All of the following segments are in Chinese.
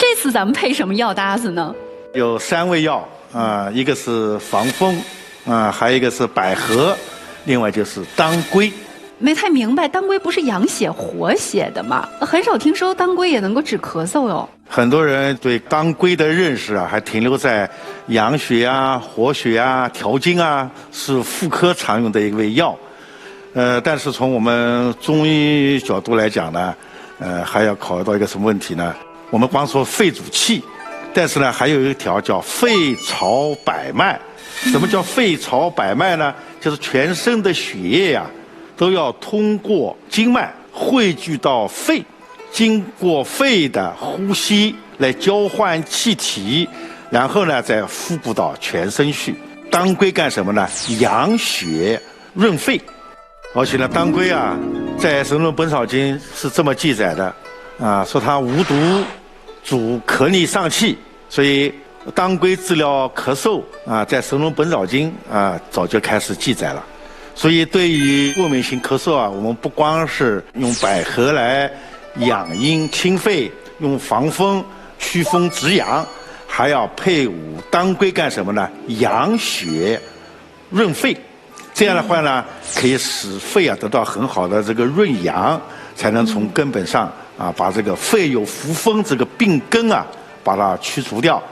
这次咱们配什么药搭子呢？有3味药啊，一个是防风啊，还有一个是百合，另外就是当归。没太明白，当归不是养血活血的吗？很少听说当归也能够止咳嗽哟。很多人对当归的认识啊，还停留在养血啊、活血啊、调经啊，是妇科常用的一味药。但是从我们中医角度来讲呢，还要考虑到一个什么问题呢？我们光说肺主气，但是呢，还有一条叫肺朝百脉。什么叫肺朝百脉呢？就是全身的血液呀，都要通过经脉汇聚到肺，经过肺的呼吸来交换气体，然后呢再腹部到全身去。当归干什么呢？养血润肺。而且呢，当归啊，在《神农本草经》是这么记载的啊，说它无毒，主咳逆上气，所以当归治疗咳嗽啊，在《神农本草经》啊早就开始记载了。所以对于过敏性咳嗽啊，我们不光是用百合来养阴清肺，用防风驱风止痒，还要配伍当归干什么呢？养血润肺。这样的话呢，可以使肺啊得到很好的这个润养，才能从根本上啊把这个肺有伏风这个病根啊把它驱除掉。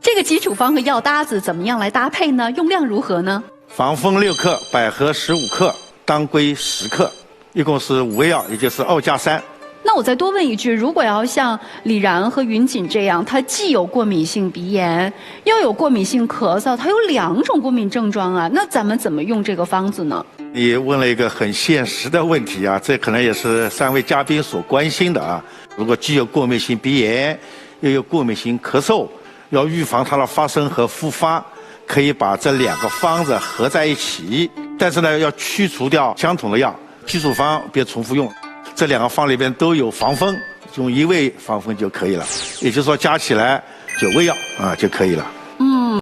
这个基础方和药搭子怎么样来搭配呢？用量如何呢？防风6克，百合15克，当归10克，一共是5味药，也就是2+3。那我再多问一句，如果要像李然和云锦这样，他既有过敏性鼻炎，又有过敏性咳嗽，他有2种过敏症状啊，那咱们怎么用这个方子呢？你问了一个很现实的问题啊，这可能也是3位嘉宾所关心的啊。如果既有过敏性鼻炎，又有过敏性咳嗽，要预防它的发生和复发，可以把这2个方子合在一起，但是呢，要去除掉相同的药，基础方别重复用。这2个方里边都有防风，用1味防风就可以了，也就是说加起来9味药啊就可以了。